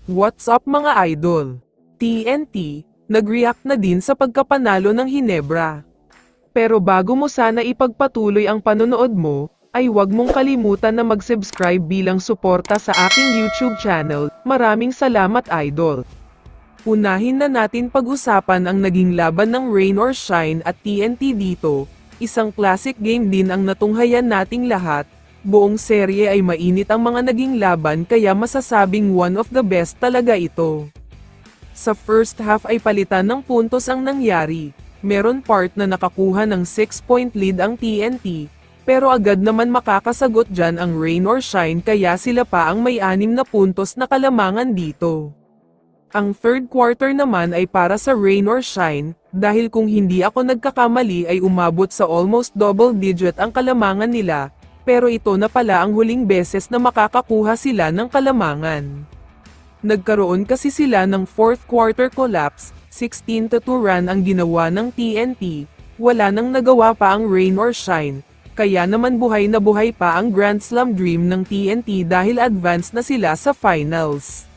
What's up mga idol? TNT, nag-react na din sa pagkapanalo ng Hinebra. Pero bago mo sana ipagpatuloy ang panonood mo, ay huwag mong kalimutan na mag-subscribe bilang suporta sa aking YouTube channel. Maraming salamat idol! Unahin na natin pag-usapan ang naging laban ng Rain or Shine at TNT dito. Isang classic game din ang natunghayan nating lahat. Buong serye ay mainit ang mga naging laban kaya masasabing one of the best talaga ito. Sa first half ay palitan ng puntos ang nangyari. Meron part na nakakuha ng 6-point lead ang TNT, pero agad naman makakasagot dyan ang Rain or Shine kaya sila pa ang may 6 na puntos na kalamangan dito. Ang third quarter naman ay para sa Rain or Shine, dahil kung hindi ako nagkakamali ay umabot sa almost double digit ang kalamangan nila. Pero ito na pala ang huling beses na makakakuha sila ng kalamangan. Nagkaroon kasi sila ng fourth quarter collapse, 16-2 run ang ginawa ng TNT, wala nang nagawa pa ang Rain or Shine, kaya naman buhay na buhay pa ang Grand Slam dream ng TNT dahil advance na sila sa finals.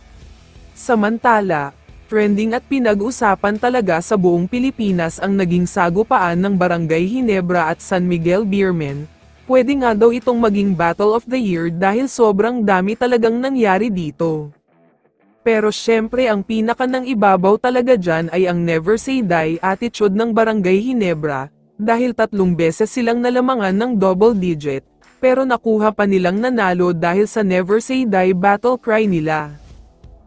Samantala, trending at pinag-usapan talaga sa buong Pilipinas ang naging sagupaan ng Barangay Hinebra at San Miguel Beermen. Pwede nga daw itong maging Battle of the Year dahil sobrang dami talagang nangyari dito. Pero syempre ang pinaka ng ibabaw talaga dyan ay ang never say die attitude ng Barangay Hinebra, dahil 3 beses silang nalamangan ng double digit, pero nakuha pa nilang nanalo dahil sa never say die battle cry nila.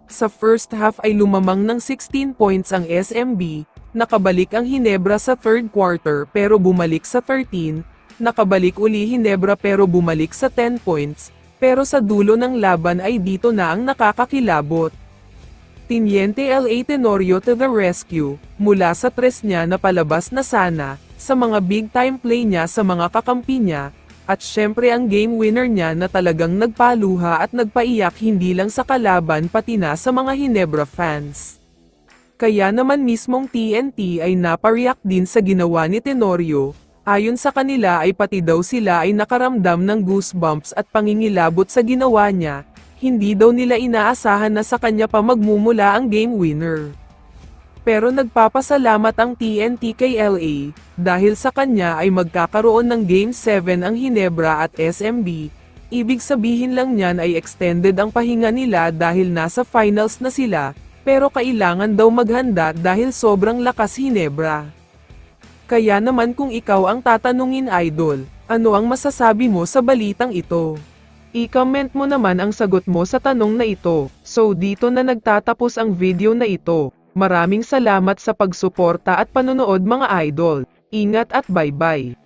Sa first half ay lumamang ng 16 points ang SMB, nakabalik ang Hinebra sa third quarter pero bumalik sa 13, nakabalik uli Hinebra pero bumalik sa 10 points, pero sa dulo ng laban ay dito na ang nakakakilabot. Teniente L.A. Tenorio to the rescue, mula sa tres niya na palabas na sana, sa mga big time play niya sa mga kakampi niya, at syempre ang game winner niya na talagang nagpaluha at nagpaiyak hindi lang sa kalaban pati na sa mga Hinebra fans. Kaya naman mismong TNT ay napariyak din sa ginawa ni Tenorio. Ayon sa kanila ay pati daw sila ay nakaramdam ng goosebumps at pangingilabot sa ginawa niya, hindi daw nila inaasahan na sa kanya pa magmumula ang game winner. Pero nagpapasalamat ang TNT kay LA, dahil sa kanya ay magkakaroon ng Game 7 ang Hinebra at SMB, ibig sabihin lang niyan ay extended ang pahinga nila dahil nasa finals na sila, pero kailangan daw maghanda dahil sobrang lakas Hinebra. Kaya naman kung ikaw ang tatanungin idol, ano ang masasabi mo sa balitang ito? I-comment mo naman ang sagot mo sa tanong na ito. So dito na nagtatapos ang video na ito. Maraming salamat sa pagsuporta at panonood mga idol. Ingat at bye-bye.